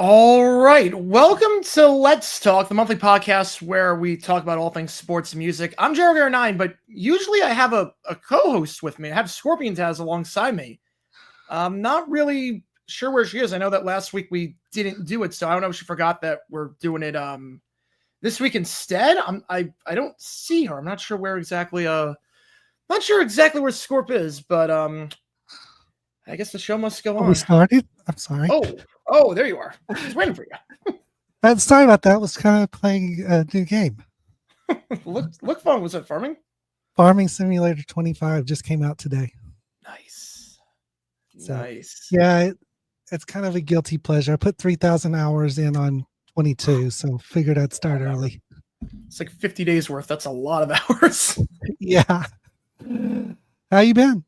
All right. Welcome to Let's Talk, the monthly podcast where we talk about all things sports and music. I'm JG9, but usually I have a co-host with me. I have Scorpion Taz alongside me. I'm not really sure where she is. I know that last week we didn't do it, so I don't know if she forgot that we're doing it this week instead. I don't see her. I'm not sure where exactly where Scorp is, but I guess the show must go on. We started? I'm sorry. Oh, there you are. I was waiting for you. Sorry about that. I was kind of playing a new game. Look fun. Was it farming? Farming Simulator 25 just came out today. Nice. Yeah, it's kind of a guilty pleasure. I put 3,000 hours in on 22, so figured I'd start early. It's like 50 days worth. That's a lot of hours. Yeah. How you been?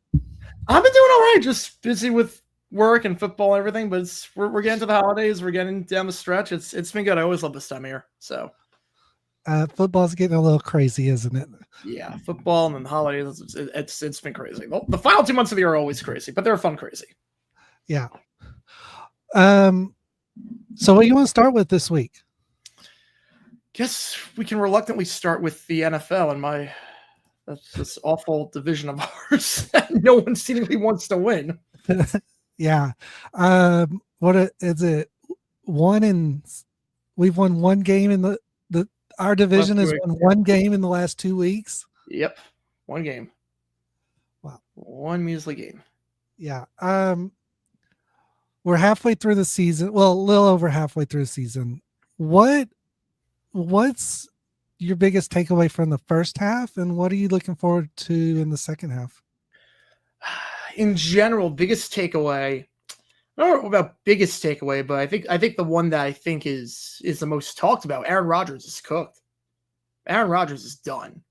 I've been doing all right. Just busy with work and football and everything, but we're getting to the holidays. We're getting down the stretch. It's been good. I always love this time of year. So football's getting a little crazy, isn't it? Yeah, football and then the holidays. It's been crazy. Well, the final 2 months of the year are always crazy, but they're fun crazy. Yeah. So what do you want to start with this week? Guess we can reluctantly start with the NFL and that's this awful division of ours that no one seemingly wants to win. Yeah. Is it? We've won one game in our division has won one game in the last 2 weeks. Yep. One game. Wow. One measly game. Yeah. We're halfway through the season. Well, a little over halfway through the season. What's your biggest takeaway from the first half, and what are you looking forward to in the second half? In general, biggest takeaway. I don't know about biggest takeaway, but I think the one that I think is the most talked about. Aaron Rodgers is cooked. Aaron Rodgers is done.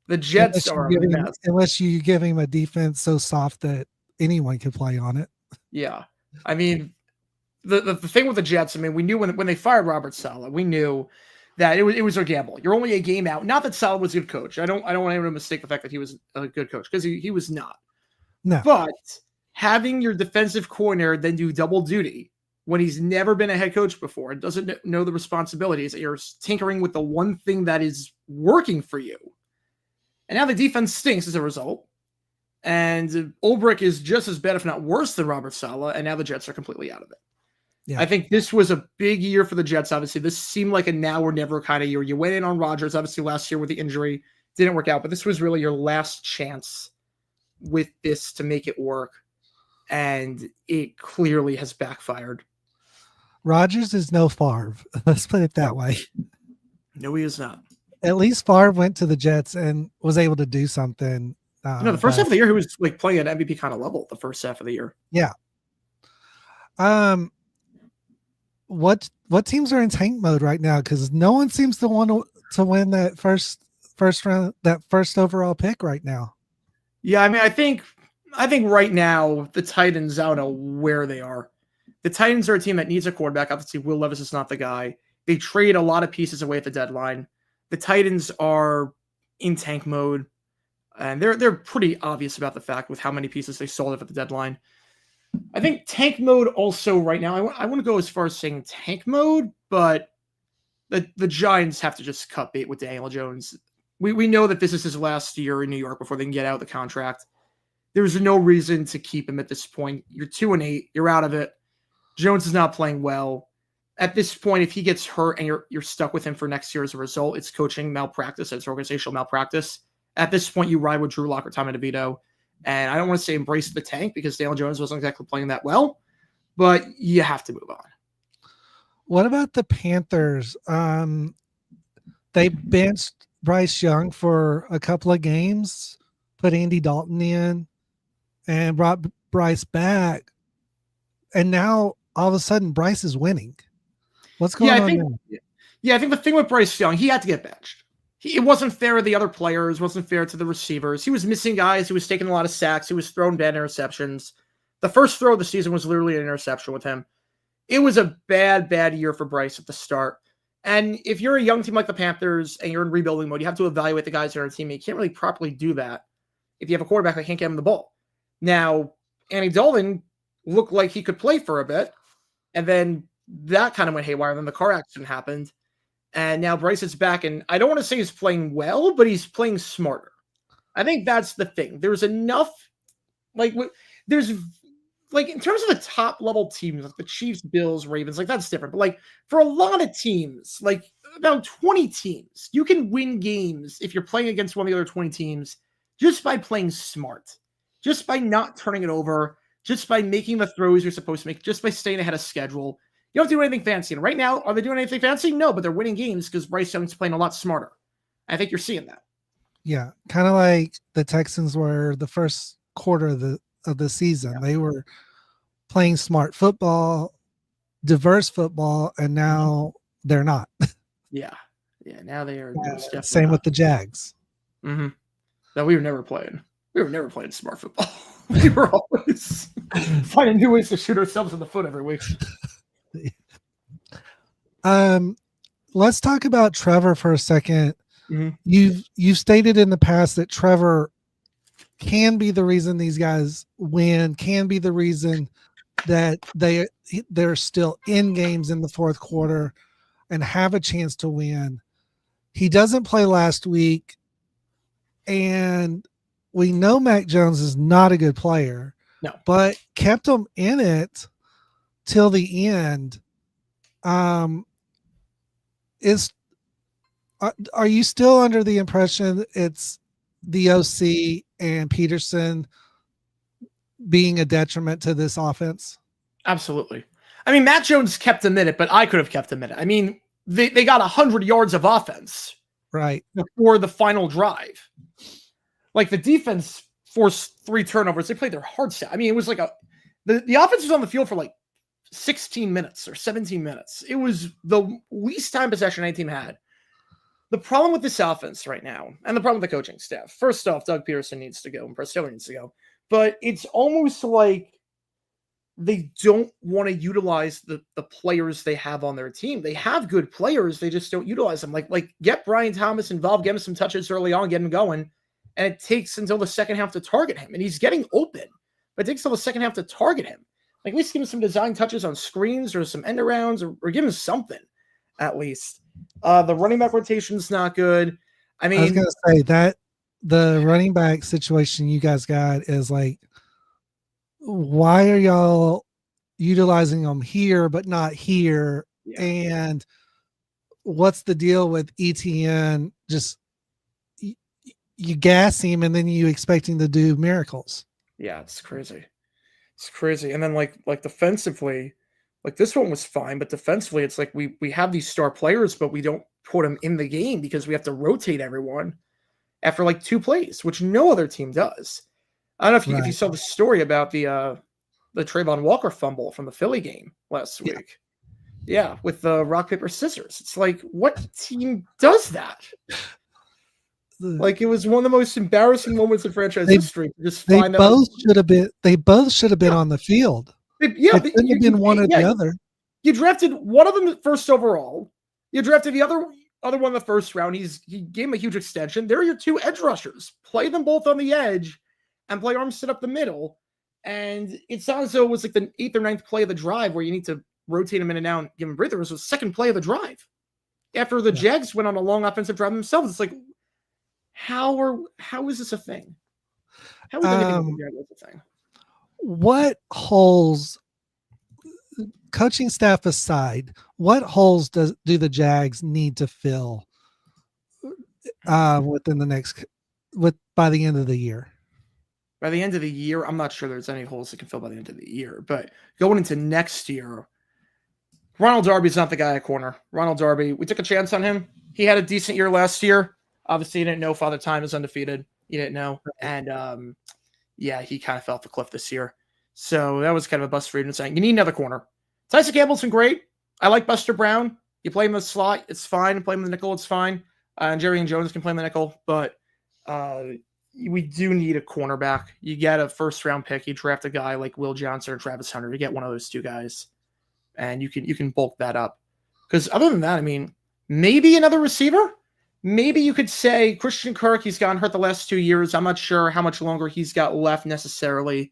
The Jets unless you give him a defense so soft that anyone can play on it. Yeah, I mean, the thing with the Jets. I mean, we knew when they fired Robert Saleh, we knew that it was a gamble. You're only a game out. Not that Saleh was a good coach. I don't want anyone to mistake the fact that he was a good coach, because he was not. No. But having your defensive coordinator then do double duty when he's never been a head coach before and doesn't know the responsibilities, that you're tinkering with the one thing that is working for you. And now the defense stinks as a result. And Ulbrich is just as bad, if not worse, than Robert Saleh. And now the Jets are completely out of it. Yeah. I think this was a big year for the Jets. Obviously, this seemed like a now or never kind of year. You went in on Rodgers, obviously, last year with the injury. Didn't work out. But this was really your last chance with this to make it work. And it clearly has backfired. Rodgers is no Favre. Let's put it that way. No, he is not. At least Favre went to the Jets and was able to do something. No, the first half of the year, he was like playing at MVP kind of level. The first half of the year. Yeah. What teams are in tank mode right now? Because no one seems to want to win that first round, that first overall pick right now. Yeah, I mean, I think right now the Titans, I don't know where they are. The Titans are a team that needs a quarterback. Obviously, Will Levis is not the guy. They trade a lot of pieces away at the deadline. The Titans are in tank mode, and they're pretty obvious about the fact with how many pieces they sold at the deadline. I think tank mode also right now, I want to go as far as saying tank mode, but the Giants have to just cut bait with Daniel Jones. We know that this is his last year in New York before they can get out of the contract. There's no reason to keep him at this point. You're 2-8. You're out of it. Jones is not playing well. At this point, if he gets hurt and you're stuck with him for next year as a result, it's coaching malpractice, it's organizational malpractice. At this point, you ride with Drew Lock or Tommy DeVito. And I don't want to say embrace the tank because Daniel Jones wasn't exactly playing that well, but you have to move on. What about the Panthers? They benched Bryce Young for a couple of games, put Andy Dalton in, and brought Bryce back. And now all of a sudden Bryce is winning. What's going on there? Yeah, I think the thing with Bryce Young, he had to get benched. It wasn't fair to the other players, wasn't fair to the receivers. He was missing guys. He was taking a lot of sacks. He was throwing bad interceptions. The first throw of the season was literally an interception with him. It was a bad year for Bryce at the start. And if you're a young team like the Panthers and you're in rebuilding mode, you have to evaluate the guys on your team. You can't really properly do that if you have a quarterback that can't get him the ball. Now, Andy Dalton looked like he could play for a bit, and then that kind of went haywire. Then the car accident happened, and now Bryce is back. And I don't want to say he's playing well, but he's playing smarter. I think that's the thing. There's enough, like, there's like in terms of the top level teams, like the Chiefs, Bills, Ravens, like that's different. But like for a lot of teams, like about 20 teams, you can win games if you're playing against one of the other 20 teams just by playing smart, just by not turning it over, just by making the throws you're supposed to make, just by staying ahead of schedule. You don't do anything fancy. And right now, are they doing anything fancy? No, but they're winning games because Bryce Young's playing a lot smarter. I think you're seeing that. Yeah, kind of like the Texans were the first quarter of the season. Yeah. They were playing smart football, diverse football, and now they're not. Yeah. Now they are. Same with the Jags. Mm-hmm. No, we were never playing. We were never playing smart football. We were always finding new ways to shoot ourselves in the foot every week. Let's talk about Trevor for a second. Mm-hmm. You've stated in the past that Trevor can be the reason these guys win, can be the reason that they're still in games in the fourth quarter and have a chance to win. He doesn't play last week, and we know Mac Jones is not a good player. No, but kept him in it till the end. Are you still under the impression it's the OC and Peterson being a detriment to this offense? Absolutely. I mean, Matt Jones kept him in it, but I could have kept him in it. I mean, they got 100 yards of offense right before the final drive. Like the defense forced 3 turnovers. They played their hearts out. I mean, it was like the offense was on the field for like 16 minutes or 17 minutes. It was the least time possession any team had. The problem with this offense right now, and the problem with the coaching staff, first off, Doug Peterson needs to go and Press Taylor needs to go. But it's almost like they don't want to utilize the players they have on their team. They have good players. They just don't utilize them. Like get Brian Thomas involved, get him some touches early on, get him going. And it takes until the second half to target him. And he's getting open, but it takes until the second half to target him. Like at least give him some design touches on screens or some end arounds or give him something at least. The running back rotation is not good. I mean, I was going to say that the running back situation you guys got is like, why are y'all utilizing them here but not here? Yeah. And what's the deal with ETN? Just you gas him and then you expect him to do miracles. Yeah, it's crazy. It's crazy. And then like defensively, like this one was fine, but defensively, it's like we have these star players, but we don't put them in the game because we have to rotate everyone after like 2 plays, which no other team does. I don't know if you saw the story about the Trayvon Walker fumble from the Philly game last week. Yeah, with the rock, paper, scissors. It's like, what team does that? Like it was one of the most embarrassing moments in franchise history. They both should have been on the field. It couldn't have been one or the other. You drafted one of them first overall. You drafted the other one in the first round. He gave him a huge extension. They're your 2 edge rushers. Play them both on the edge and play Armstead up the middle. And it sounds as though it was like the 8th or 9th play of the drive where you need to rotate him in and out and give him breathers. It was the 2nd play of the drive. After the Jags went on a long offensive drive themselves, it's like, how is this a thing? How is anything a thing? What holes, coaching staff aside, what holes do the Jags need to fill by the end of the year? By the end of the year, I'm not sure there's any holes that can fill by the end of the year. But going into next year, Ronald Darby's not the guy at corner. Ronald Darby, we took a chance on him. He had a decent year last year. Obviously, you didn't know Father Time is undefeated. You didn't know. And, he kind of fell off the cliff this year. So that was kind of a bust for you saying, you need another corner. Tyson Campbell's been great. I like Buster Brown. You play him in the slot, it's fine. Play him in the nickel, it's fine. And Jerry and Jones can play in the nickel. But we do need a cornerback. You get a first-round pick. You draft a guy like Will Johnson or Travis Hunter. You get one of those 2 guys. And you can bulk that up. Because other than that, I mean, maybe another receiver? Maybe you could say Christian Kirk, he's gotten hurt the last 2 years. I'm not sure how much longer he's got left necessarily.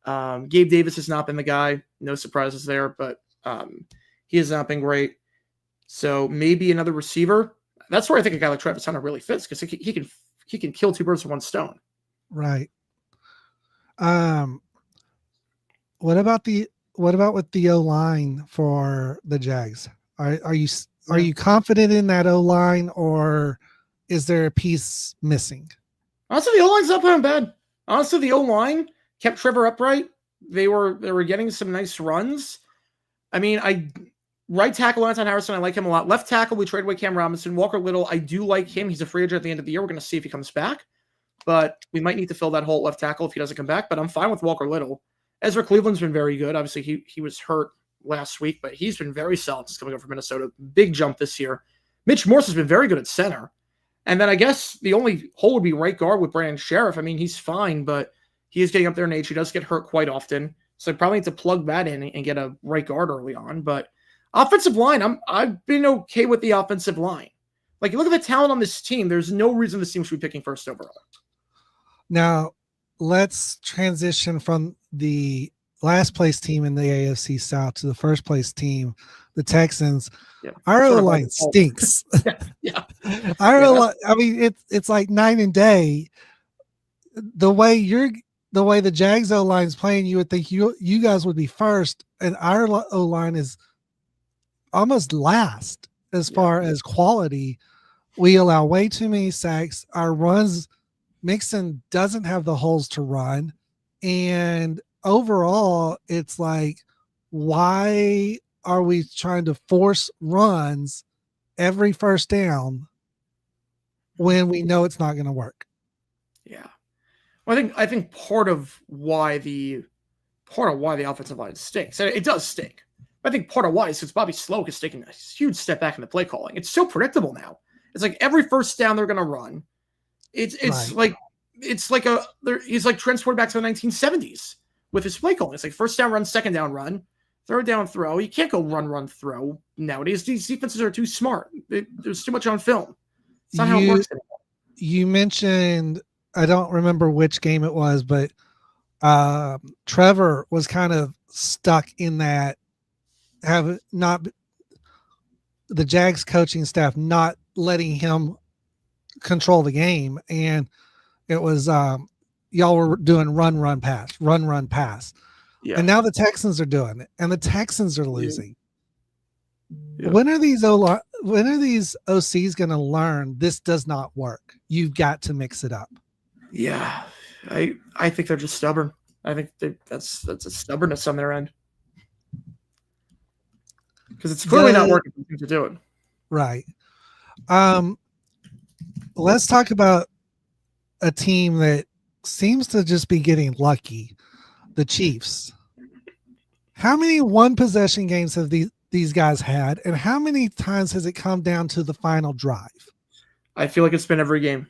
Gabe Davis has not been the guy. No surprises there, but He has not been great. So maybe another receiver. That's where I think a guy like Travis Hunter really fits because he can kill two birds with one stone. Right. What about with the O line for the Jags? Are you confident in that O line, or is there a piece missing? Honestly, the O line's not playing bad. Honestly, the O line kept Trevor upright. They were getting some nice runs. I mean, right tackle Anton Harrison, I like him a lot. Left tackle, we traded away Cam Robinson. Walker Little, I do like him. He's a free agent at the end of the year. We're going to see if he comes back. But we might need to fill that hole at left tackle if he doesn't come back. But I'm fine with Walker Little. Ezra Cleveland's been very good. Obviously, he was hurt last week, but he's been very solid since coming over from Minnesota. Big jump this year. Mitch Morse has been very good at center. And then I guess the only hole would be right guard with Brandon Sheriff. I mean, he's fine, but he is getting up there in age. He does get hurt quite often. So I probably need to plug that in and get a right guard early on. But offensive line, I've been okay with the offensive line. Like, you look at the talent on this team, there's no reason this team should be picking first overall. Now, let's transition from the last place team in the AFC South to the first place team, the Texans. Yeah. Our O-line stinks. Yeah. Our O-line, I mean, it's like night and day. The way the Jags O-line is playing, you would think you guys would be first, and our O-line is almost last as far as quality. We allow way too many sacks. Our runs, Mixon doesn't have the holes to run. And overall, it's like, why are we trying to force runs every first down when we know it's not going to work? Yeah. Well, I think part of why the offensive line stinks, and it does stink. I think part of why is because Bobby Sloak is taking a huge step back in the play calling. It's so predictable now. It's like every first down they're going to run. It's like he's like transported back to the 1970s with his play calling. It's like first down run, second down run, third down throw. You can't go run throw nowadays. These defenses are too smart. There's too much on film. It's not how it works anymore. You mentioned, I don't remember which game it was, but Trevor was kind of stuck in that, the Jags coaching staff not letting him control the game, and it was y'all were doing run pass, and now the Texans are doing it, and the Texans are losing. When are these OCs going to learn this does not work? You've got to mix it up. Yeah, I think they're just stubborn. I think that's a stubbornness on their end. Because it's clearly not working to do it. Right. Let's talk about a team that seems to just be getting lucky, the Chiefs. How many one-possession games have these guys had, and how many times has it come down to the final drive? I feel like it's been every game.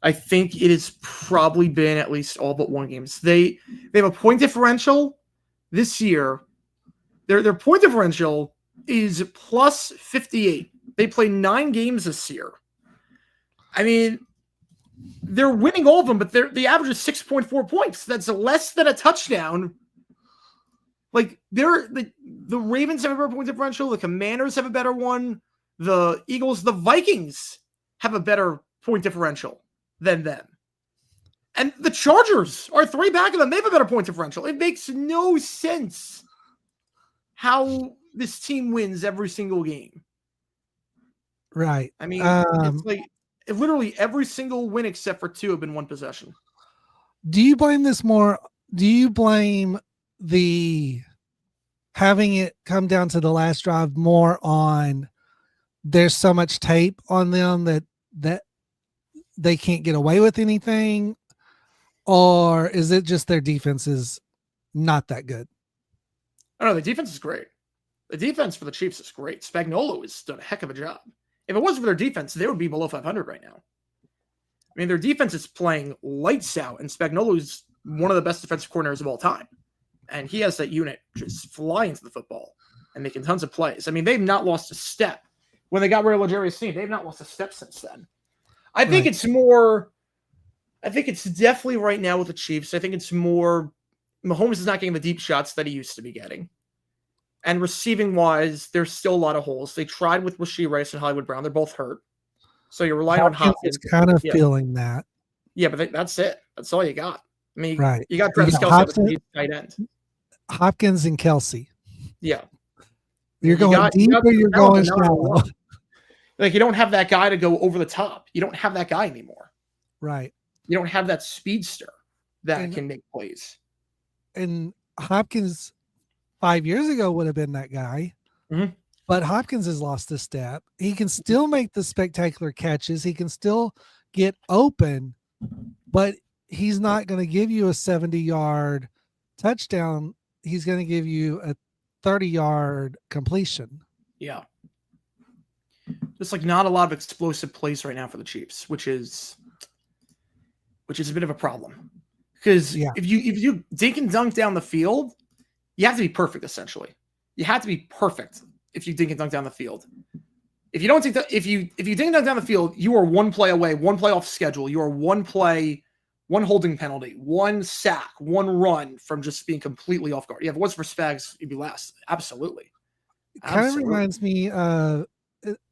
I think it has probably been at least all but one game. They have a point differential this year. Their point differential is plus 58. They play 9 games this year. I mean, they're winning all of them, but the average is 6.4 points. That's less than a touchdown. Like, the Ravens have a better point differential. The Commanders have a better one. The Eagles, the Vikings have a better point differential than them. And the Chargers are 3 back of them. They have a better point differential. It makes no sense how this team wins every single game. Right. I mean, it's like literally every single win except for 2 have been one possession. Do you blame this more? Do you blame the having it come down to the last drive more on there's so much tape on them that they can't get away with anything? Or is it just their defense is not that good? I don't know. The defense is great. The defense for the Chiefs is great. Spagnuolo has done a heck of a job. If it wasn't for their defense, they would be below 500 right now. I mean, their defense is playing lights out, and Spagnuolo is one of the best defensive coordinators of all time. And he has that unit just flying to the football and making tons of plays. I mean, they've not lost a step. When they got rid of L'Jarius Sneed, they've not lost a step since then. I think it's definitely right now with the Chiefs. I think it's more Mahomes is not getting the deep shots that he used to be getting. And receiving wise, there's still a lot of holes. They tried with Rashee Rice and Hollywood Brown. They're both hurt. So you're relying on Hopkins is Hopkins. kind of Yeah. feeling that. Yeah, but that's it. That's all you got. I mean, Right. you got Travis Kelce, but he's tight end. Hopkins and Kelsey. Yeah. You're going deep or you're going shallow. Like, you don't have that guy to go over the top. You don't have that guy anymore. Right. You don't have that speedster that can make plays. And Hopkins 5 years ago would have been that guy. Mm-hmm. But Hopkins has lost a step. He can still make the spectacular catches. He can still get open, but he's not going to give you a 70-yard touchdown. He's going to give you a 30-yard completion. Yeah. There's like not a lot of explosive plays right now for the Chiefs, which is a bit of a problem. Because if you dink and dunk down the field, you have to be perfect, essentially. You have to be perfect if you dink and dunk down the field. If you don't think that, if you dink and dunk down the field, you are one play away, one play off schedule. You are one play, one holding penalty, one sack, one run from just being completely off guard. Yeah, if it was for Spags, you'd be last. Absolutely. It kind of reminds me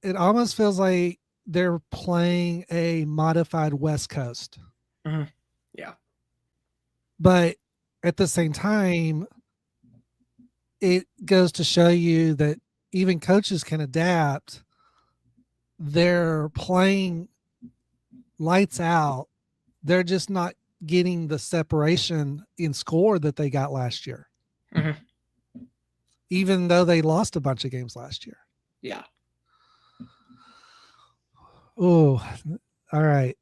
it almost feels like they're playing a modified West Coast. Mm-hmm. Yeah. But at the same time, it goes to show you that even coaches can adapt. They're playing lights out. They're just not getting the separation in score that they got last year. Mm-hmm. Even though they lost a bunch of games last year. Yeah. Oh, all right.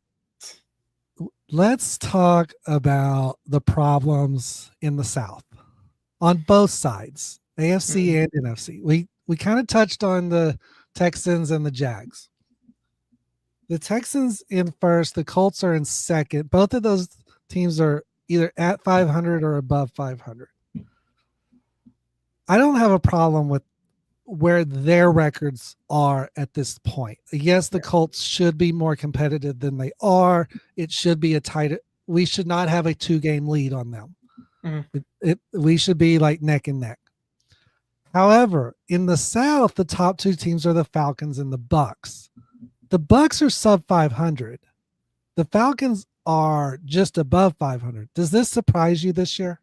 Let's talk about the problems in the South on both sides, AFC and NFC. We kind of touched on the Texans and the Jags. The Texans in first, the Colts are in second. Both of those teams are either at 500 or above 500. I don't have a problem with where their records are at this point. Yes, the Colts should be more competitive than they are. It should be a tight. We should not have a 2-game lead on them. Mm-hmm. We should be like neck and neck. However, in the South, the top two teams are the Falcons and the Bucks. The Bucks are sub 500. The Falcons are just above 500. Does this surprise you this year?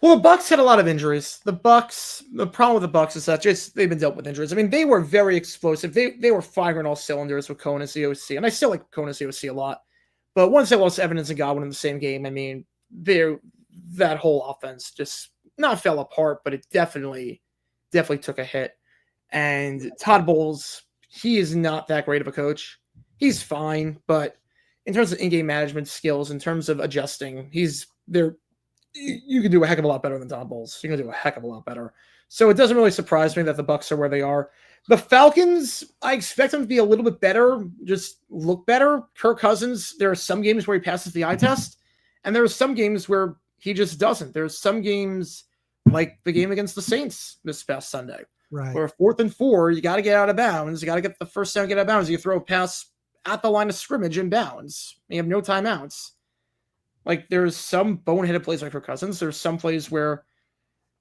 Well, the Bucks had a lot of injuries. The problem with the Bucks is that they've been dealt with injuries. I mean, they were very explosive. They were firing all cylinders with Cohen as the OC, and I still like Cohen as the OC a lot. But once they lost Evans and Godwin in the same game, I mean, that whole offense just not fell apart, but it definitely took a hit. And Todd Bowles, he is not that great of a coach. He's fine, but in terms of in-game management skills, in terms of adjusting, you can do a heck of a lot better than Todd Bowles. You can do a heck of a lot better. So it doesn't really surprise me that the Bucks are where they are. The Falcons, I expect them to be a little bit better, just look better. Kirk Cousins, there are some games where he passes the eye test, and there are some games where he just doesn't. There's some games like the game against the Saints this past Sunday, right, where 4th and 4, you got to get out of bounds. You got to get the first down, get out of bounds. You throw a pass at the line of scrimmage in bounds. You have no timeouts. Like, there's some boneheaded plays like for Cousins. There's some plays where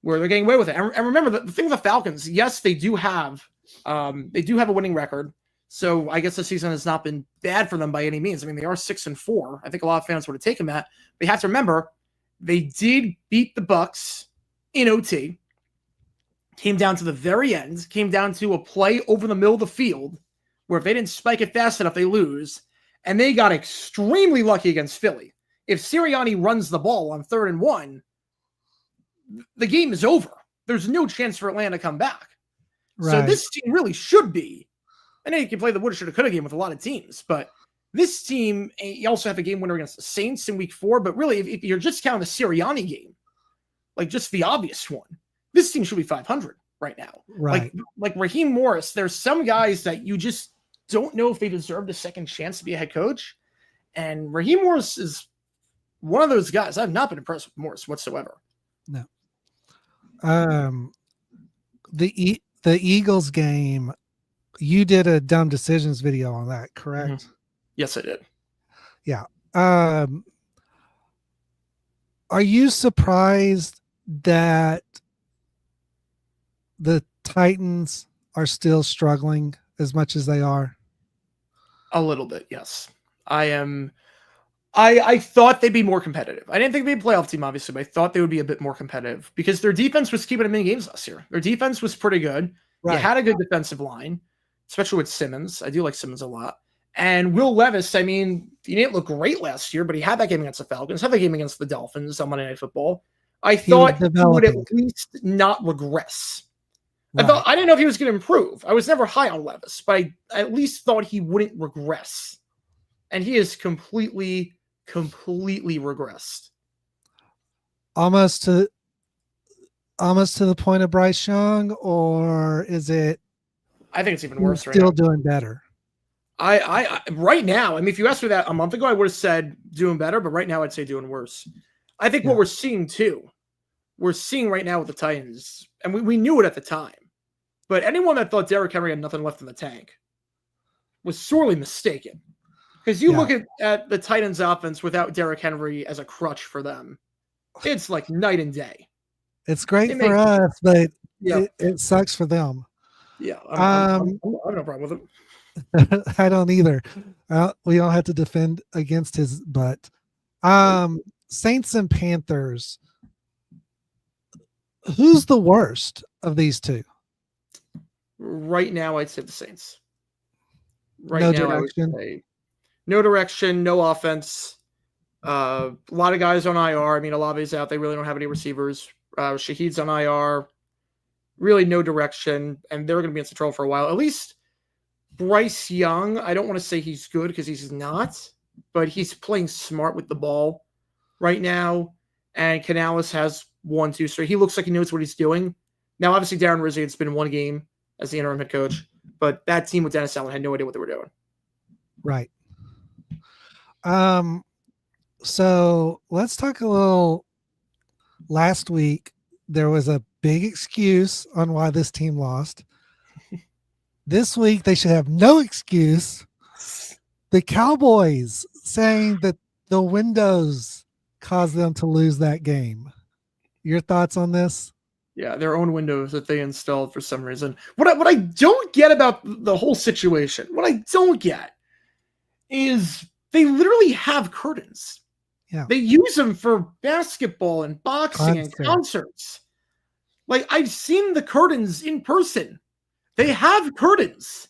they're getting away with it. And remember, the thing with the Falcons, yes, they do have a winning record. So I guess the season has not been bad for them by any means. I mean, they are 6-4. I think a lot of fans would have taken that. But you have to remember, they did beat the Bucks in OT. Came down to the very end. Came down to a play over the middle of the field where if they didn't spike it fast enough, they lose. And they got extremely lucky against Philly. If Sirianni runs the ball on 3rd and 1, the game is over. There's no chance for Atlanta to come back. Right. So this team really should be. I know you can play the woulda, shoulda, coulda game with a lot of teams, but this team, you also have a game winner against the Saints in week 4. But really, if you're just counting the Sirianni game, like just the obvious one, this team should be 500 right now. Right. Like Raheem Morris, there's some guys that you just don't know if they deserve a second chance to be a head coach. And Raheem Morris is one of those guys. I've not been impressed with Morris whatsoever. No. The Eagles game, you did a dumb decisions video on that, correct? Mm-hmm. Yes, I did. Yeah. Are you surprised that the Titans are still struggling as much as they are? A little bit, yes. I thought they'd be more competitive. I didn't think they'd be a playoff team, obviously, but I thought they would be a bit more competitive because their defense was keeping them in games last year. Their defense was pretty good. Right. You had a good defensive line, especially with Simmons. I do like Simmons a lot. And Will Levis, I mean, he didn't look great last year, but he had that game against the Falcons, had that game against the Dolphins on Monday Night Football. I thought he would at least not regress. Right. I didn't know if he was going to improve. I was never high on Levis, but I at least thought he wouldn't regress. And he is completely regressed. Almost to the point of Bryce Young, or is it? I think it's even worse right now. Still doing better. I right now, I mean, if you asked me that a month ago, I would have said doing better, but right now I'd say doing worse. I think what we're seeing right now with the Titans, and we knew it at the time, but anyone that thought Derrick Henry had nothing left in the tank was sorely mistaken. Because you look at the Titans offense without Derrick Henry as a crutch for them, it's like night and day. It's great for us, but it sucks for them. Yeah, I have no problem with it. I don't either. We don't have to defend against his butt. Saints and Panthers. Who's the worst of these two? Right now, I'd say the Saints. No direction. No direction, no offense. A lot of guys on IR. I mean, Olave's out. They really don't have any receivers. Shaheed's on IR. Really no direction, and they're going to be in some trouble for a while. At least Bryce Young, I don't want to say he's good because he's not, but he's playing smart with the ball right now. And Canales has 1-2 straight. He looks like he knows what he's doing. Now, obviously, Darren Rizzi, it's been one game as the interim head coach, but that team with Dennis Allen had no idea what they were doing. Right. So let's talk a little. Last week, there was a big excuse on why this team lost. This week, they should have no excuse. The Cowboys saying that the windows caused them to lose that game. Your thoughts on this? Yeah, their own windows that they installed for some reason. What I don't get about the whole situation, what I don't get is they literally have curtains. Yeah. They use them for basketball and boxing and concerts. Like, I've seen the curtains in person. They have curtains.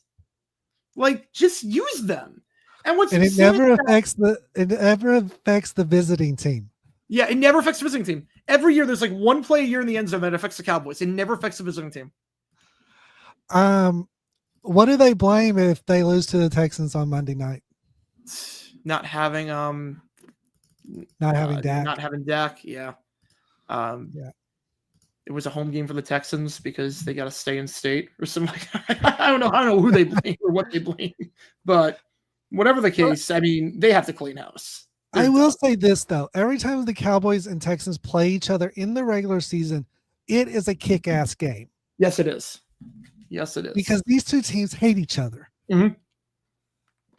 Like, just use them. And it never affects the visiting team. Yeah, it never affects the visiting team. Every year there's like one play a year in the end zone that affects the Cowboys. It never affects the visiting team. What do they blame if they lose to the Texans on Monday night? Not having Dak. Not having Dak, yeah. It was a home game for the Texans because they got to stay in state or something like that. I don't know who they blame or what they blame. But whatever the case, I mean, they have to clean house. I will say this, though. Every time the Cowboys and Texans play each other in the regular season, it is a kick-ass game. Yes, it is. Yes, it is. Because these two teams hate each other. Mm-hmm.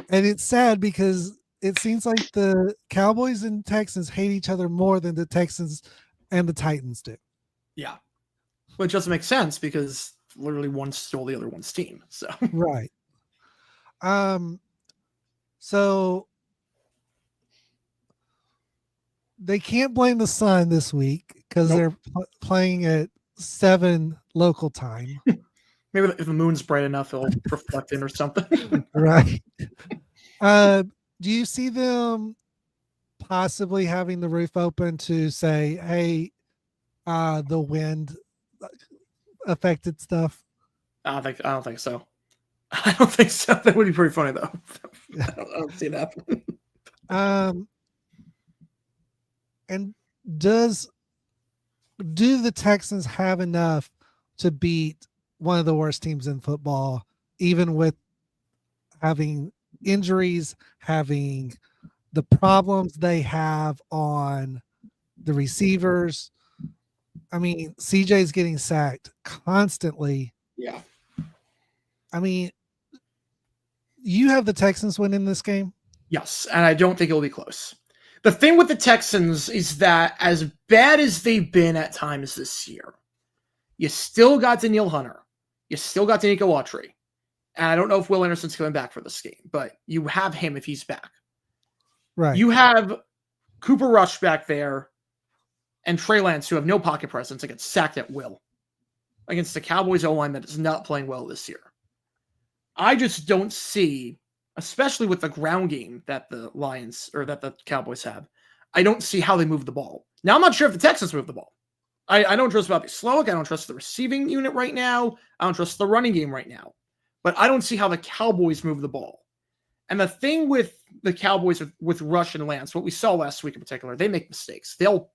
And it's sad because it seems like the Cowboys and Texans hate each other more than the Texans and the Titans do. Yeah. Which doesn't make sense because literally one stole the other one's team. So right. So they can't blame the sun this week because they're playing at 7 local time. Maybe if the moon's bright enough, it'll reflect in or something. Right. Do you see them possibly having the roof open to say, hey, the wind affected stuff? I don't think so. I don't think so. That would be pretty funny though. I don't see that. And do the Texans have enough to beat one of the worst teams in football, even with having injuries, having the problems they have on the receivers? I mean, CJ's getting sacked constantly. Yeah. I mean, you have the Texans winning this game? Yes, and I don't think it'll be close. The thing with the Texans is that as bad as they've been at times this year, You still got Daniil Hunter. You still got Danico Autry. And I don't know if Will Anderson's coming back for this game, but you have him if he's back. Right. You have Cooper Rush back there and Trey Lance, who have no pocket presence and get sacked at will against the Cowboys O-line that is not playing well this year. I just don't see, especially with the ground game that the Lions or that the Cowboys have, I don't see how they move the ball. Now, I'm not sure if the Texans move the ball. I don't trust Bobby Slowick. I don't trust the receiving unit right now. I don't trust the running game right now. But I don't see how the Cowboys move the ball. And the thing with the Cowboys with Rush and Lance, what we saw last week in particular, they make mistakes. They'll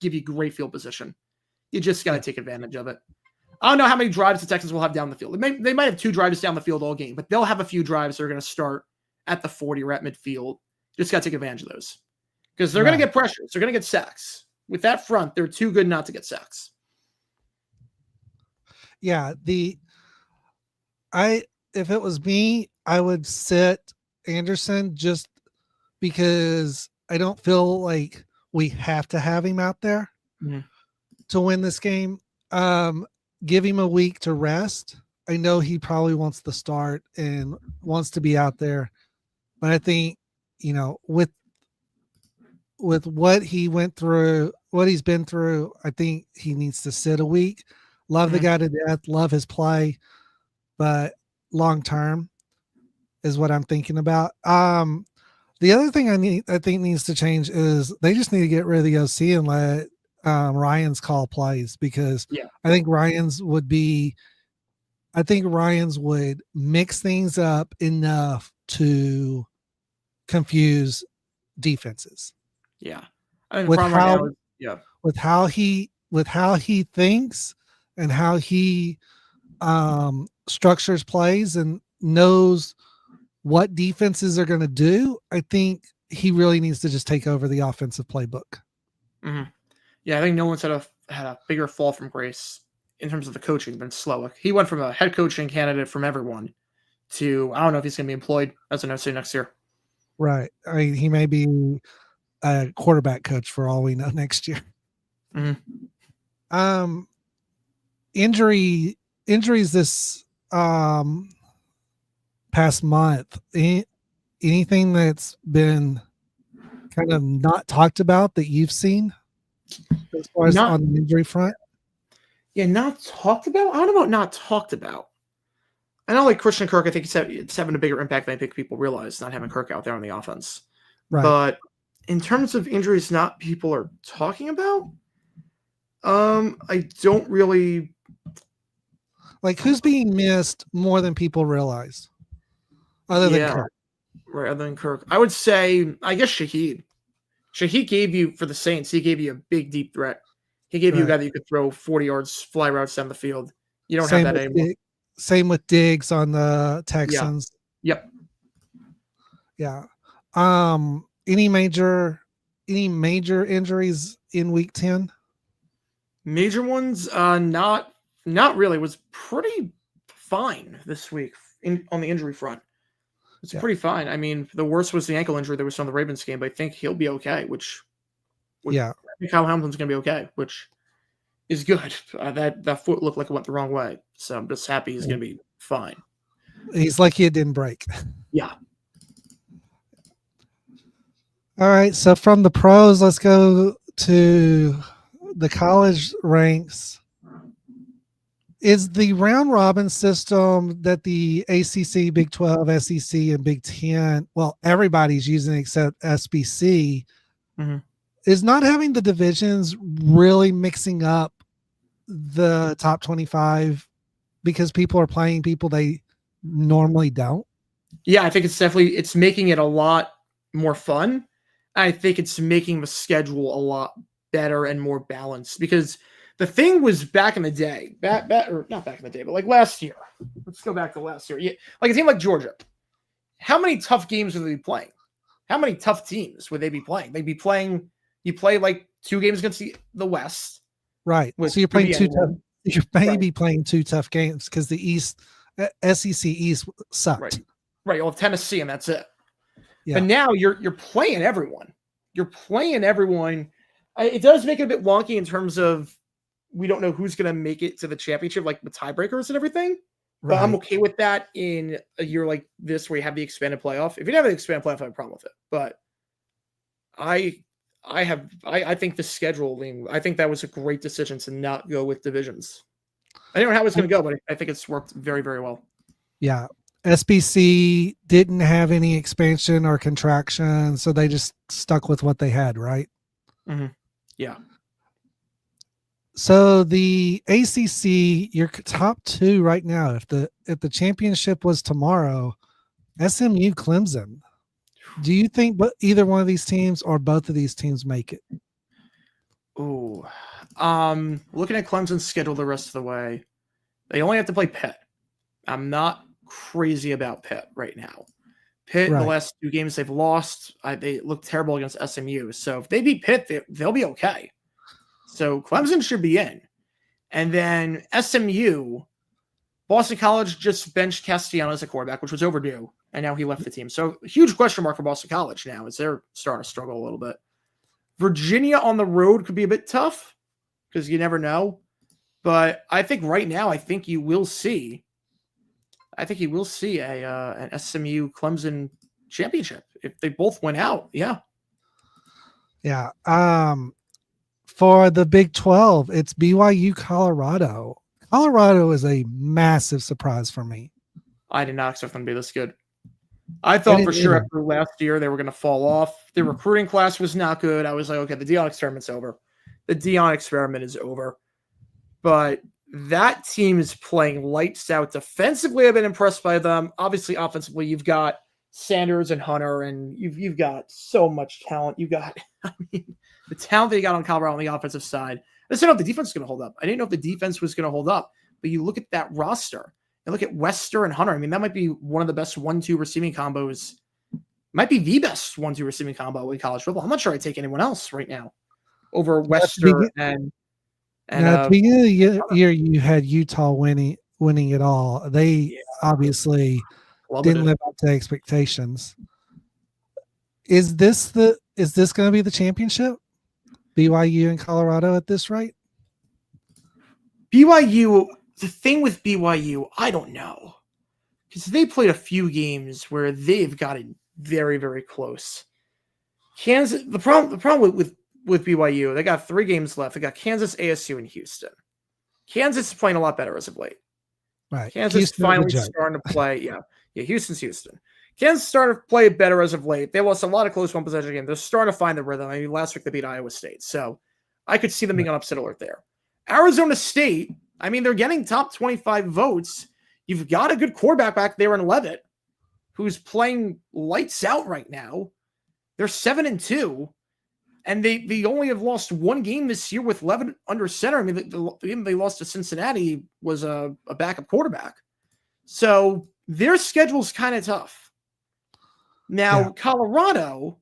give you great field position. You just got to take advantage of it. I don't know how many drives the Texans will have down the field. They might have 2 drives down the field all game, but they'll have a few drives that are going to start at the 40 or at midfield. Just got to take advantage of those because they're going to get pressures. They're going to get sacks. With that front, they're too good not to get sacks. Yeah, if it was me, I would sit Anderson just because I don't feel like we have to have him out there to win this game. Give him a week to rest. I know he probably wants the start and wants to be out there, but I think, with what he went through, what he's been through, I think he needs to sit a week. Love the guy to death, love his play, but long term is what I'm thinking about. The other thing I think needs to change is they just need to get rid of the OC and let Ryan's call plays, because I think Ryan's would mix things up enough to confuse defenses. Yeah. I mean, with how he thinks and how he structures plays and knows what defenses are going to do, I think he really needs to just take over the offensive playbook. Mm-hmm. Yeah, I think no one's had a bigger fall from grace in terms of the coaching than Slowick. He went from a head coaching candidate from everyone to, I don't know if he's going to be employed as an OC next year. Right. I mean, he may be a quarterback coach for all we know next year. Mm-hmm. Injuries this past month. Anything that's been kind of not talked about that you've seen as far as on the injury front? Yeah, not talked about? I don't know about not talked about. I know, like Christian Kirk, I think it's having a bigger impact than I think people realize, not having Kirk out there on the offense. Right. But in terms of injuries not people are talking about, I don't really... Like, who's being missed more than people realize? Other than Kirk. Right, other than Kirk. I would say, I guess Shaheed. Shaheed gave you, for the Saints, he gave you a big, deep threat. He gave you a guy that you could throw 40 yards, fly routes down the field. You don't have that anymore. Same with Diggs on the Texans. Yep. Yeah. Any major injuries in week 10? Major ones? Not really. It was pretty fine this week on the injury front. It's pretty fine. I mean, the worst was the ankle injury that was on the Ravens game, but I think he'll be okay, I think Kyle Hamilton's going to be okay, which is good. That foot looked like it went the wrong way. So I'm just happy he's going to be fine. He's lucky it didn't break. Yeah. All right. So from the pros, let's go to the college ranks. Is the round robin system that the ACC, Big 12, SEC, and Big 10, well, everybody's using except SBC, is not having the divisions really mixing up the top 25 because people are playing people they normally don't? Yeah, I think it's making it a lot more fun. I think it's making the schedule a lot better and more balanced, because the thing was back in the day, or not back in the day, but like last year. Let's go back to last year. Yeah, like a team like Georgia. How many tough games would they be playing? How many tough teams would they be playing? They'd be playing. You play like 2 games against the West, right? So you're playing 2 tough. You're maybe playing 2 tough games because the East, SEC East sucked. Right. You'll have Tennessee, and that's it. Yeah. But now you're playing everyone. You're playing everyone. It does make it a bit wonky in terms of we don't know who's going to make it to the championship, like the tiebreakers and everything. But Right. I'm okay with that in a year like this where you have the expanded playoff. If you have an expanded playoff, I have a problem with it. But I think the scheduling, I think that was a great decision to not go with divisions. I don't know how it's going to go, but I think it's worked very, very well. Yeah. SBC didn't have any expansion or contraction, so they just stuck with what they had, right? Mm-hmm. Yeah. So the ACC, your top two right now. If the championship was tomorrow, SMU, Clemson. Do you think either one of these teams or both of these teams make it? Ooh. Looking at Clemson's schedule the rest of the way, they only have to play Pitt. I'm not crazy about Pitt right now. Pitt, the last 2 games they've lost, they look terrible against SMU. So if they beat Pitt, they'll be okay. So Clemson should be in. And then SMU, Boston College just benched Castellano as a quarterback, which was overdue. And now he left the team. So huge question mark for Boston College now as they're starting to struggle a little bit. Virginia on the road could be a bit tough because you never know. But I think right now, I think you will see an SMU Clemson championship if they both went out. Yeah. Yeah. For the Big 12, it's BYU Colorado. Colorado is a massive surprise for me. I did not expect them to be this good. I thought for sure after last year they were going to fall off. The recruiting class was not good. I was like, okay, the Deion experiment's over. The Deion experiment is over. But that team is playing lights out defensively. I've been impressed by them. Obviously, offensively, you've got Sanders and Hunter, and you've got so much talent. The talent that you got on Colorado on the offensive side. I just didn't know if the defense was going to hold up. I didn't know if the defense was going to hold up. But you look at that roster and look at Wester and Hunter. I mean, that might be one of the best 1-2 receiving combos. Might be the best 1-2 receiving combo in college football. I'm not sure I'd take anyone else right now over Wester and at the beginning of the year, you had Utah winning it all. They obviously didn't live up to expectations. Is this going to be the championship? BYU and Colorado at this rate? BYU, the thing with BYU, I don't know. Because they played a few games where they've gotten very, very close. Kansas, the problem with BYU, they got 3 games left. They got Kansas, ASU, and Houston. Kansas is playing a lot better as of late. Right. Kansas Houston finally starting to play. Yeah, Houston's Houston. Kansas started to play better as of late. They lost a lot of close one possession games. They're starting to find the rhythm. I mean, last week they beat Iowa State. So I could see them being on upset alert there. Arizona State, I mean, they're getting top 25 votes. You've got a good quarterback back there in Leavitt, who's playing lights out right now. They're 7-2. And they only have lost 1 game this year with Leavitt under center. I mean, the game they lost to Cincinnati was a backup quarterback. So their schedule's kind of tough. Now, Colorado,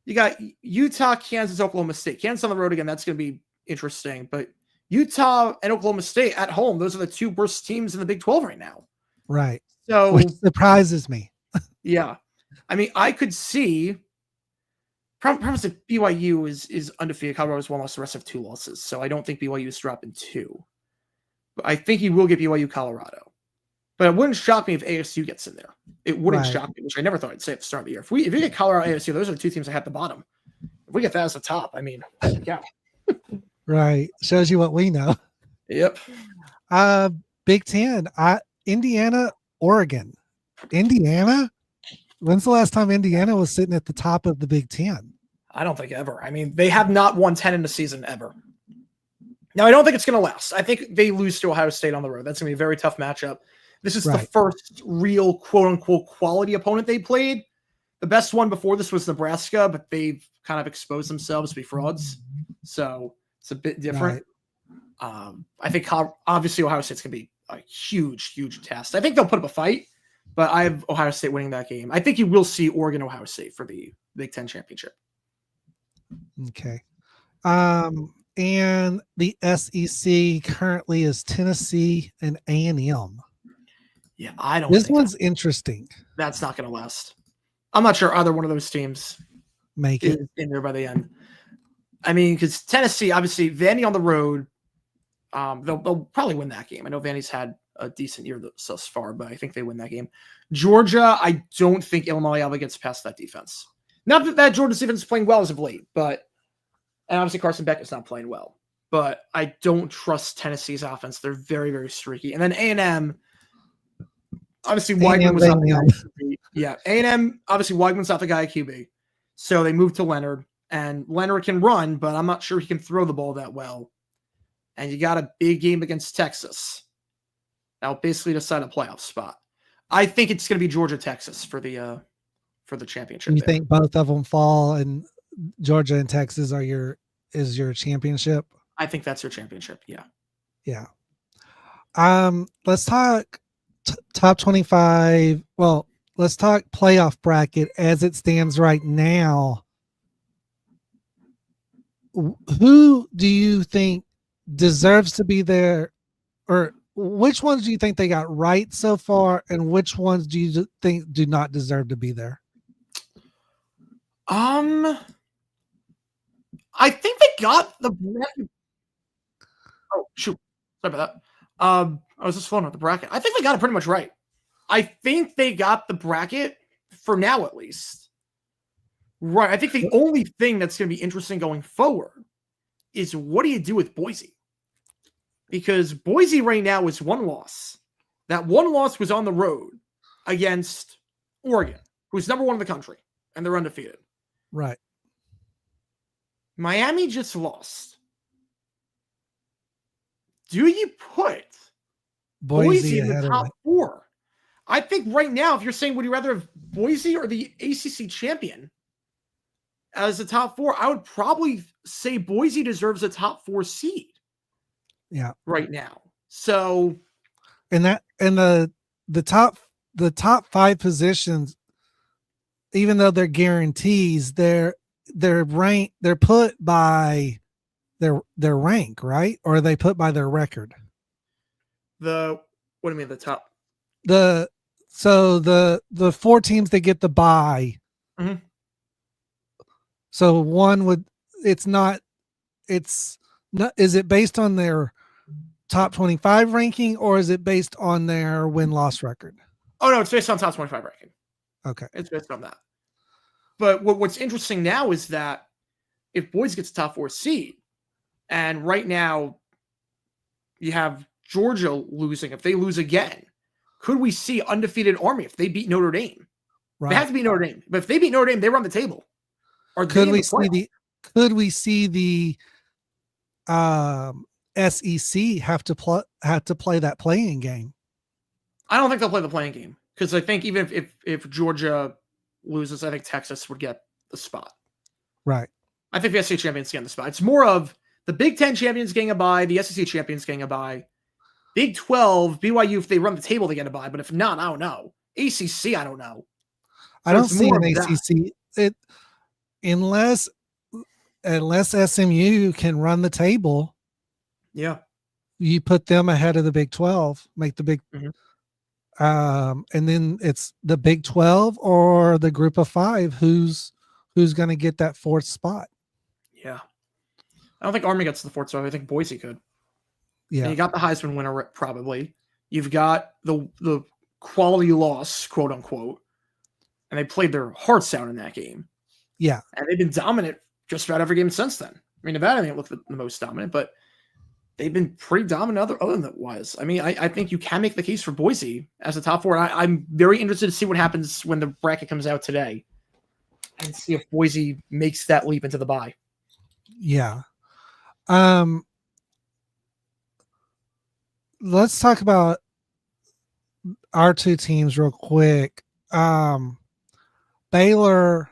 you got Utah, Kansas, Oklahoma State. Kansas on the road again, that's going to be interesting. But Utah and Oklahoma State at home, those are the 2 worst teams in the Big 12 right now. Right. So, which surprises me. Yeah. I mean, I could see promise if BYU is undefeated. Colorado's 1 loss, the rest have 2 losses. So I don't think BYU is dropping 2. But I think he will get BYU Colorado. But it wouldn't shock me if ASU gets in there. It wouldn't shock me, which I never thought I'd say at the start of the year. If we get Colorado, ASU, those are the 2 teams that have the bottom. If we get that as the top, I mean, yeah. Right. Shows you what we know. Yep. Big 10. Indiana, Oregon. Indiana? When's the last time Indiana was sitting at the top of the Big 10? I don't think ever. I mean, they have not won 10 in a season ever. Now, I don't think it's going to last. I think they lose to Ohio State on the road. That's going to be a very tough matchup. This is the first real quote-unquote quality opponent they played. The best one before this was Nebraska, but they've kind of exposed themselves to be frauds. So it's a bit different. Right. I think obviously Ohio State's going to be a huge, huge test. I think they'll put up a fight, but I have Ohio State winning that game. I think you will see Oregon, Ohio State for the Big Ten championship. Okay. And the SEC currently is Tennessee and A&M. Yeah, I don't. This one's interesting. That's not going to last. I'm not sure either one of those teams make it in there by the end. I mean, because Tennessee, obviously, Vandy on the road, They'll probably win that game. I know Vandy's had a decent year thus far, but I think they win that game. Georgia, I don't think Ilmaliava gets past that defense. Not that Georgia's defense is playing well as of late, but and obviously Carson Beck is not playing well. But I don't trust Tennessee's offense. They're very, very streaky. And then A&M, obviously Weigman was not the guy at QB. Yeah, A&M, obviously Weigman's not the guy at QB. So they moved to Leonard. And Leonard can run, but I'm not sure he can throw the ball that well. And you got a big game against Texas. That'll basically decide a playoff spot. I think it's going to be Georgia-Texas for the championship. You think both of them fall, and Georgia and Texas is your championship? I think that's your championship. Yeah. Yeah. Let's talk top 25. Well, let's talk playoff bracket as it stands right now. Who do you think deserves to be there, or which ones do you think they got right so far, and which ones do you think do not deserve to be there? I think they got the bracket. Oh, shoot. Sorry about that. I was just pulling out the bracket. I think they got it pretty much right. I think they got the bracket for now, at least. Right. I think the only thing that's going to be interesting going forward is what do you do with Boise? Because Boise right now is one loss. That one loss was on the road against Oregon, who's number one in the country, and they're undefeated. Right. Miami just lost. Do you put Boise in the top four? I think right now, if you're saying, would you rather have Boise or the ACC champion as the top four, I would probably say Boise deserves a top 4 seed. Yeah. Right now. So, and the top 5 positions, even though they're guarantees, they're ranked, they're put by their rank, right? Or are they put by their record? What do you mean the top? The 4 teams that get the bye. Mm-hmm. So one would, is it based on their top 25 ranking, or is it based on their win-loss record? Oh no, it's based on top 25 ranking. Okay. It's based on that. But what's interesting now is that if Boise gets a top 4 seed, and right now you have Georgia losing, if they lose again, could we see undefeated Army if they beat Notre Dame? Right. They have to beat Notre Dame. But if they beat Notre Dame, they run the table. Or could we see the SEC have to play that playing game? I don't think they'll play the playing game, because I think even if Georgia loses, I think Texas would get the spot. Right. I think the SEC champions get the spot. It's more of the Big Ten champions getting a bye, the SEC champions getting a bye. Big 12, BYU, if they run the table, they get a bye. But if not, I don't know. ACC, I don't know. I don't see an ACC unless SMU can run the table. Yeah, you put them ahead of the Big 12, make the big, and then it's the Big 12 or the Group of 5 who's going to get that 4th spot. Yeah, I don't think Army gets the 4th spot. I think Boise could. Yeah, and you got the Heisman winner probably. You've got the quality loss, quote unquote, and they played their hearts out in that game. Yeah, and they've been dominant just about every game since then. I mean, Nevada didn't look the most dominant, but they've been pretty dominant other than that wise. I mean, I think you can make the case for Boise as a top 4. I'm very interested to see what happens when the bracket comes out today and see if Boise makes that leap into the bye. Yeah. Let's talk about our 2 teams real quick. Baylor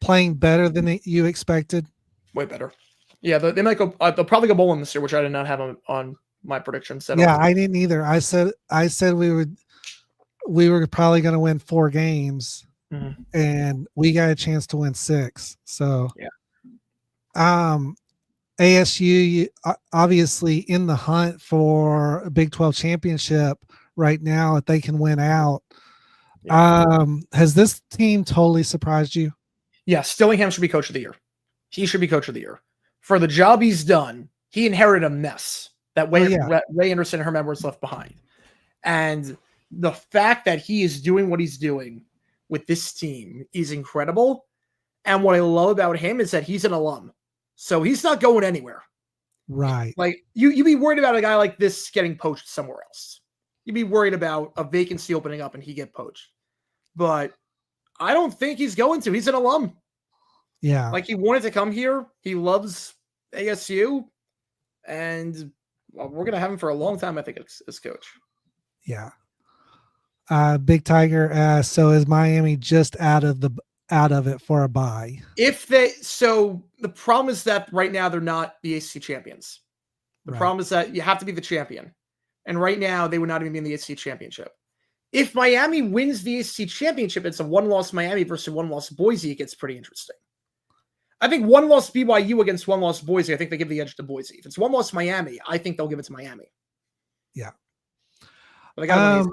playing better than you expected. Way better. Yeah, they might go. They'll probably go bowling this year, which I did not have on my predictions. Yeah, I didn't either. I said we were probably going to win 4 games, and we got a chance to win 6. So, yeah. ASU obviously in the hunt for a Big 12 championship right now. If they can win out, has this team totally surprised you? Yeah, Stillingham should be coach of the year. He should be coach of the year. For the job he's done, he inherited a mess that Oh, yeah. Ray Anderson and her members left behind. And the fact that he is doing what he's doing with this team is incredible. And what I love about him is that he's an alum. So he's not going anywhere. Right. Like you'd be worried about a guy like this getting poached somewhere else. You'd be worried about a vacancy opening up and he get poached. But I don't think he's going to. He's an alum. Yeah. Like he wanted to come here. He loves ASU. And we're going to have him for a long time, I think, as coach. Yeah. Big Tiger asks, so is Miami just out of it for a bye? So the problem is that right now they're not the ACC champions. The problem is that you have to be the champion. And right now they would not even be in the ACC championship. If Miami wins the ACC championship, it's a one-loss Miami versus one-loss Boise. It gets pretty interesting. I think one-loss BYU against one-loss Boise, I think they give the edge to Boise. If it's one-loss Miami, I think they'll give it to Miami. Yeah. But I got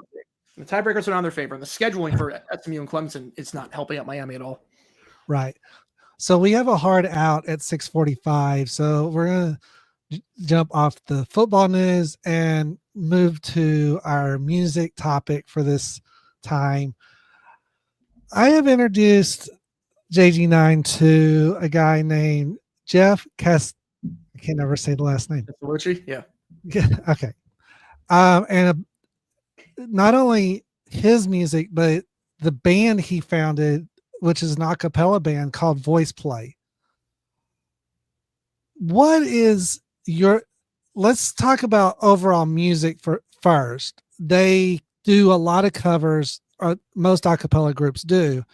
the tiebreakers are not in their favor. And the scheduling for SMU and Clemson is not helping out Miami at all. Right. So we have a hard out at 6:45. So we're going to jump off the football news and move to our music topic for this time. I have introduced JG9 to a guy named Jeff I can never say the last name. Yeah. Okay. And not only his music, but the band he founded, which is an a cappella band called Voice Play. Let's talk about overall music first. They do a lot of covers, or most a cappella groups do,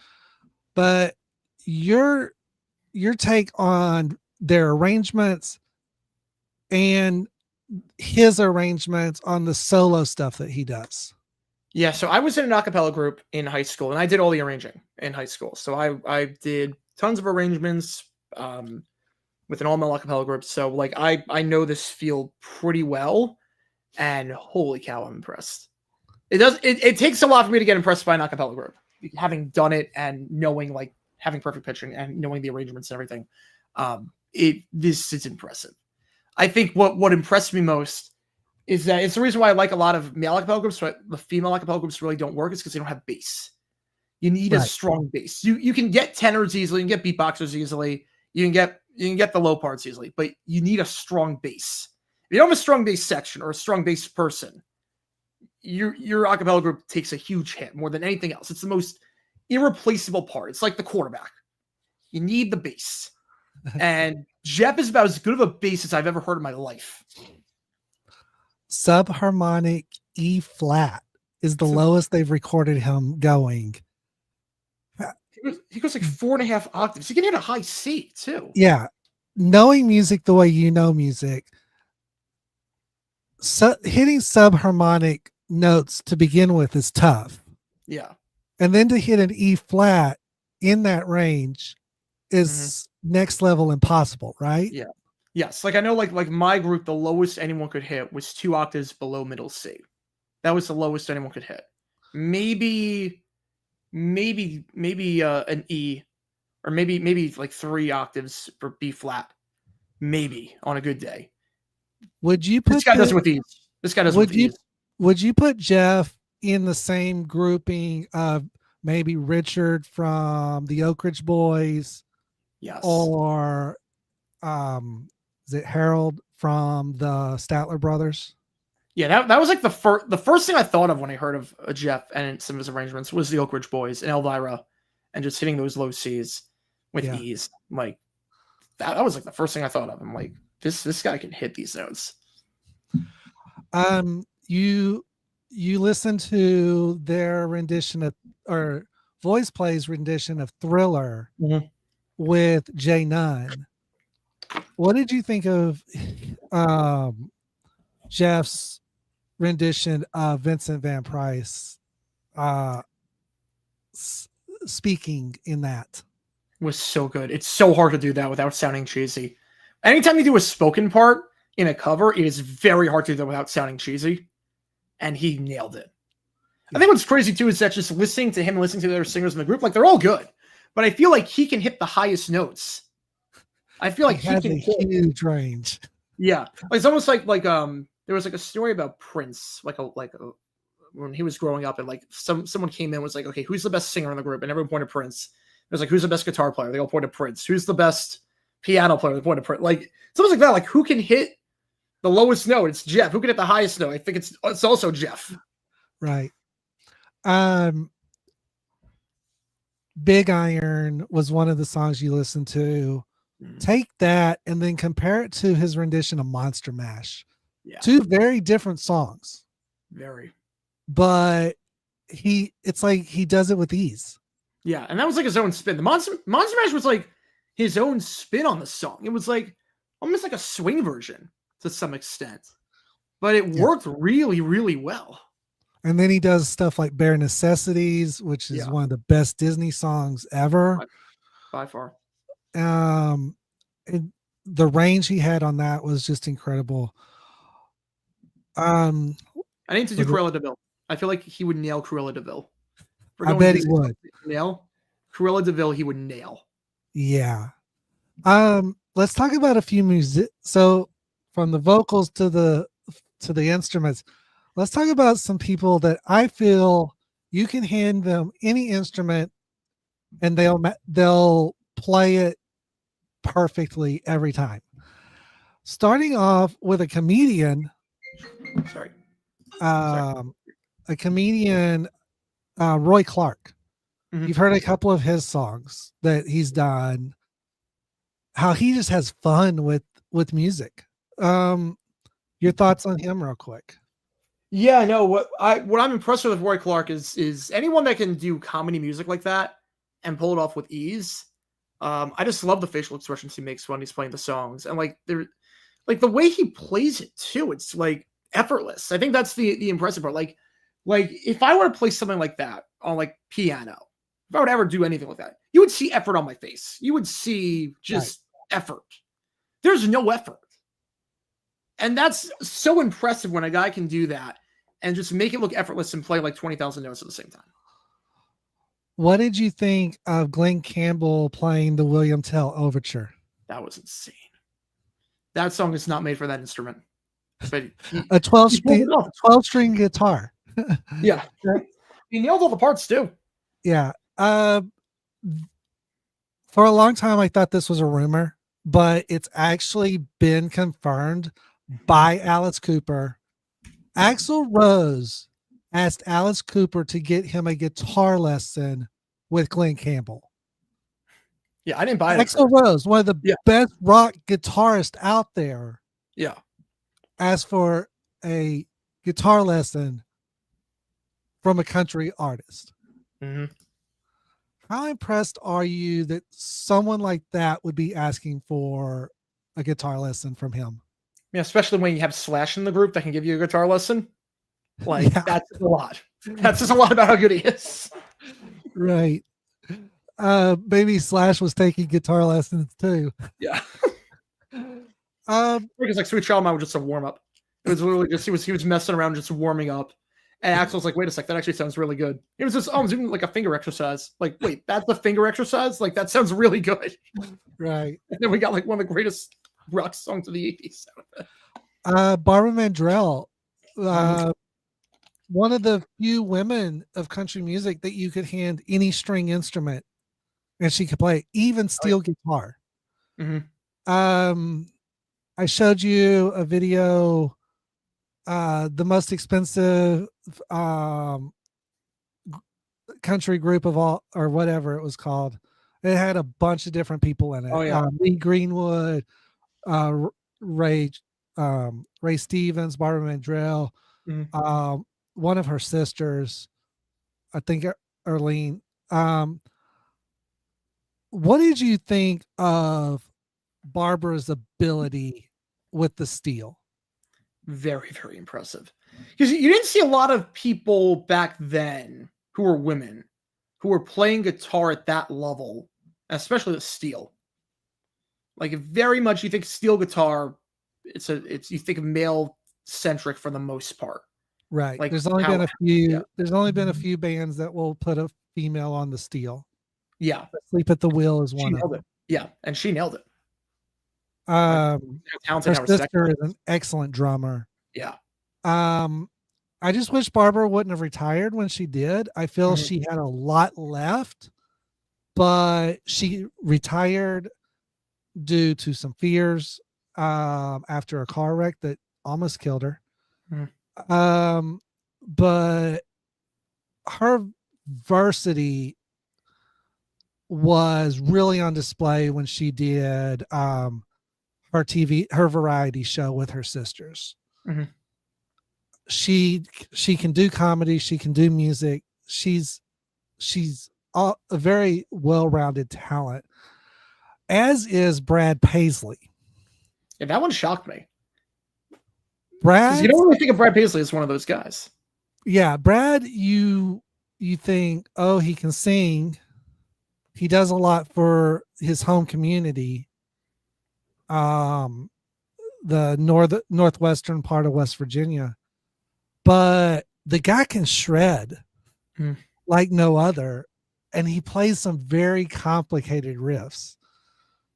but your take on their arrangements and his arrangements on the solo stuff that he does. Yeah, so I was in an a cappella group in high school, and I did all the arranging in high school. So I did tons of arrangements with an all-male a cappella group. So like I know this field pretty well, and holy cow, I'm impressed. It takes a lot for me to get impressed by an a cappella group, having done it and knowing, like, having perfect pitching and knowing the arrangements and everything. This is impressive. I think what impressed me most is that it's the reason why I like a lot of male a cappella groups, but the female a cappella groups really don't work, is because they don't have bass. You need a strong bass. You can get tenors easily, you can get beatboxers easily, you can get the low parts easily, but you need a strong bass. If you don't have a strong bass section or a strong bass person, your a cappella group takes a huge hit more than anything else. It's the most irreplaceable part. It's like the quarterback. You need the bass. And Jeff is about as good of a bass as I've ever heard in my life. Subharmonic E flat is the lowest they've recorded him going. He goes like 4.5 octaves. He can hit a high C too. Yeah. Knowing music the way you know music, hitting subharmonic notes to begin with is tough. Yeah. And then to hit an E flat in that range is next level impossible, right? Yeah. Yes. Like I know, like my group, the lowest anyone could hit was 2 octaves below middle C. That was the lowest anyone could hit. Maybe an E, or maybe like 3 octaves for B flat. Maybe on a good day. Would you put this guy does it with ease? This guy does it with ease. Would you put Jeff in the same grouping of maybe Richard from the Oak Ridge Boys? Yes. Or is it Harold from the Statler Brothers? Yeah, that was like the first thing I thought of when I heard of Jeff and some of his arrangements was the Oak Ridge Boys and Elvira, and just hitting those low C's with ease. Like that was like the first thing I thought of. I'm like, this guy can hit these notes. You listen to their rendition of, or Voice Play's rendition of Thriller with Jay Nunn. What did you think of Jeff's rendition of Vincent Van Price speaking in that? It was so good. It's so hard to do that without sounding cheesy. Anytime you do a spoken part in a cover, it is very hard to do that without sounding cheesy. And he nailed it. I think what's crazy too is that just listening to him, listening to the other singers in the group, like they're all good, but I feel like he can hit the highest notes. I feel like he can hit huge range. Yeah, it's almost like there was like a story about Prince, when he was growing up, and like someone came in and was like, okay, who's the best singer in the group? And everyone pointed Prince. It was like, who's the best guitar player? They all pointed Prince. Who's the best piano player? They pointed Prince. Like something like that. Like who can hit the lowest note? It's Jeff. Who can hit the highest note? I think it's also Jeff. Right. Big Iron was one of the songs you listened to. Take that and then compare it to his rendition of Monster Mash. Yeah. Two very different songs. Very. But it's like he does it with ease. Yeah, and that was like his own spin. The Monster Mash was like his own spin on the song. It was like almost like a swing version to some extent. But it worked really, really well. And then he does stuff like Bare Necessities, which is one of the best Disney songs ever. By far. The range he had on that was just incredible. I need to do Cruella de Vil. I feel like he would nail Cruella de Vil. I bet he would. Nail Cruella de Vil, he would nail. Yeah. Let's talk about a few music. So from the vocals to the instruments, let's talk about some people that I feel you can hand them any instrument and they'll play it perfectly every time. Starting off with a comedian. Sorry. A comedian, Roy Clark. Mm-hmm. You've heard a couple of his songs that he's done. How he just has fun with music. Your thoughts on him, real quick? Yeah, no. What I'm impressed with Roy Clark is anyone that can do comedy music like that and pull it off with ease. I just love the facial expressions he makes when he's playing the songs, and like they're like the way he plays it too. It's like effortless. I think that's the impressive part. Like if I were to play something like that on like piano, if I would ever do anything like that, you would see effort on my face. You would see just effort. There's no effort. And that's so impressive when a guy can do that and just make it look effortless and play like 20,000 notes at the same time. What did you think of Glenn Campbell playing the William Tell Overture? That was insane. That song is not made for that instrument. But a 12-string guitar. Yeah. He nailed all the parts too. Yeah. For a long time, I thought this was a rumor, but it's actually been confirmed by Alice Cooper. Axl Rose asked Alice Cooper to get him a guitar lesson with Glenn Campbell. Yeah, I didn't buy it. Axl Rose, one of the best rock guitarists out there. Yeah. Asked for a guitar lesson from a country artist. Mm-hmm. How impressed are you that someone like that would be asking for a guitar lesson from him? Yeah, especially when you have Slash in the group that can give you a guitar lesson. Like, that's a lot. That's just a lot about how good he is. Right. Maybe Slash was taking guitar lessons too. Yeah. Because like Sweet Child of Mine was just a warm up. It was literally just he was messing around, just warming up. And Axl's like, wait a sec, that actually sounds really good. It was just, I was doing like a finger exercise. Like, wait, that's a finger exercise? Like, that sounds really good. Right. And then we got like one of the greatest rock songs of the 80s. Barbara Mandrell, one of the few women of country music that you could hand any string instrument and she could play, even steel guitar. Mm-hmm. I showed you a video, the most expensive country group of all, or whatever it was called. It had a bunch of different people in it. Oh, yeah. Lee Greenwood, Ray Stevens, Barbara Mandrell, one of her sisters, I think Erlene. What did you think of Barbara's ability with the steel? Very, very impressive. Because you didn't see a lot of people back then who were women who were playing guitar at that level, especially the steel. Like very much you think steel guitar, it's you think male centric for the most part. Right. Like there's only been a few there's only been a few bands that will put a female on the steel. Yeah. Sleep at the Wheel is one of them. Yeah, and she nailed it. Her sister is an excellent drummer. Yeah. I just wish Barbara wouldn't have retired when she did. I feel Mhm. she had a lot left, but she retired due to some fears after a car wreck that almost killed her. Mhm. But her varsity was really on display when she did her variety show with her sisters. Mhm. She can do comedy, she can do music. She's a very well-rounded talent, as is Brad Paisley. Yeah, that one shocked me. Because you Brad, don't really think of Brad Paisley as one of those guys. yeah, Brad, you think, oh, he can sing. He does a lot for his home community. The northwestern part of West Virginia. But the guy can shred Mm. like no other, and he plays some very complicated riffs.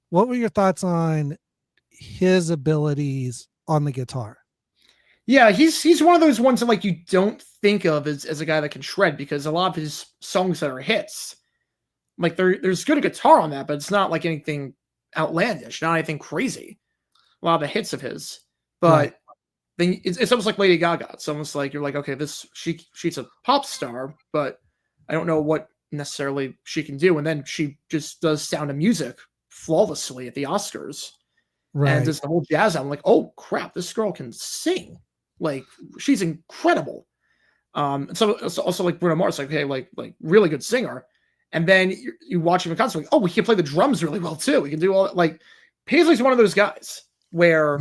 What were your thoughts on his abilities on the guitar? Yeah, he's one of those ones that like you don't think of as a guy that can shred because a lot of his songs that are hits, like there's good guitar on that, but it's not like anything outlandish, not anything crazy. A lot of the hits of his, Right. but then it's almost like Lady Gaga. It's almost like you're like, okay, she's a pop star, but I don't know what necessarily she can do. And then she just does Sound of Music flawlessly at the Oscars and Right. does the whole jazz. I'm like, oh crap, this girl can sing. Like she's incredible. So also like Bruno Mars, like okay, like really good singer. And then you watch him in concert, like, oh, he can play the drums really well too. He can do all that. Like Paisley's one of those guys where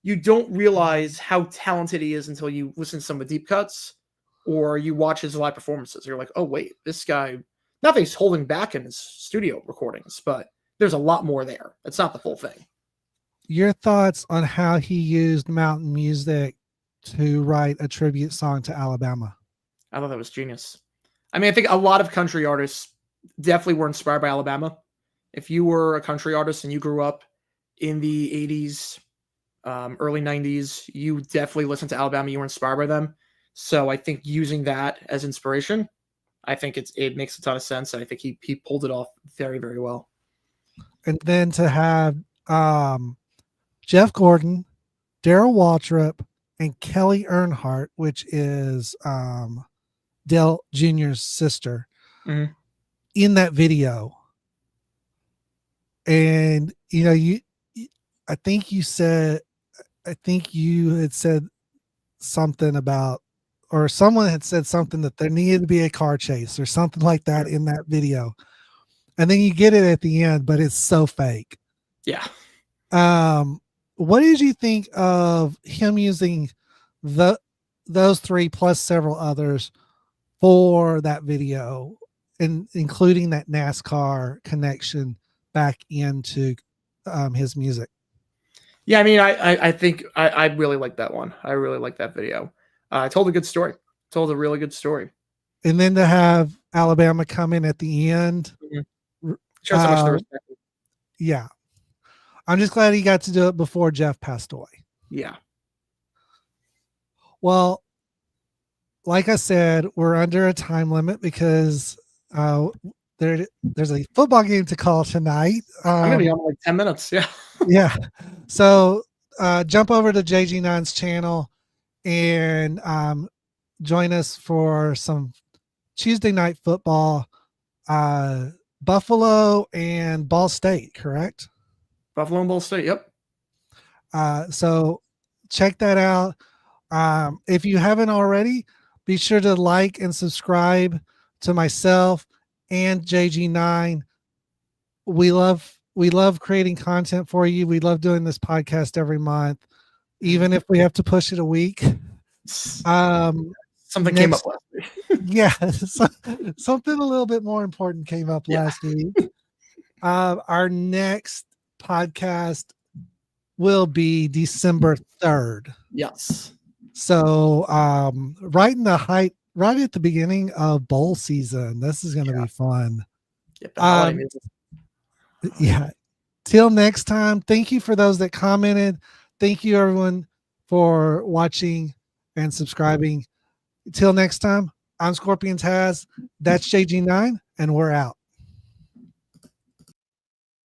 you don't realize how talented he is until you listen to some of the deep cuts or you watch his live performances. You're like, oh wait, this guy. Not that he's holding back in his studio recordings, but there's a lot more there. It's not the full thing. Your thoughts on how he used mountain music to write a tribute song to Alabama? I thought that was genius. I mean, I think a lot of country artists definitely were inspired by Alabama. If you were a country artist and you grew up in the 80s, early 90s, you definitely listened to Alabama. You were inspired by them. So I think using that as inspiration, I think it makes a ton of sense. I think he pulled it off very, very well. And then to have Jeff Gordon, Daryl Waltrip, and Kelly Earnhardt, which is Dale Jr.'s sister, Mhm. in that video. And I think you had said something about, or someone had said something that there needed to be a car chase or something like that in that video. And then you get it at the end, but it's so fake. Yeah. What did you think of him using those three plus several others for that video, and including that NASCAR connection back into his music? Yeah, I mean, I think I really like that one. I really like that video. Told a good story. Told a really good story. And then to have Alabama come in at the end. Mm-hmm. Shows how much they respect it. Yeah. I'm just glad he got to do it before Jeff passed away. Yeah. Well, like I said, we're under a time limit because there's a football game to call tonight. I'm gonna be on like 10 minutes. Yeah. Yeah. So jump over to JG9's channel and join us for some Tuesday night football. Buffalo and Ball State, correct? Buffalo and Ball State. Yep. So check that out. If you haven't already, be sure to like and subscribe to myself and JG9. We love creating content for you. We love doing this podcast every month, even if we have to push it a week. Something came up last week. Yeah, something a little bit more important came up last week. Our next podcast will be December 3rd. Yes. So right at the beginning of bowl season. This is going to be fun. Yeah. Till next time. Thank you for those that commented. Thank you, everyone for watching and subscribing. Till next time, I'm Scorpion Taz. That's JG9, and we're out.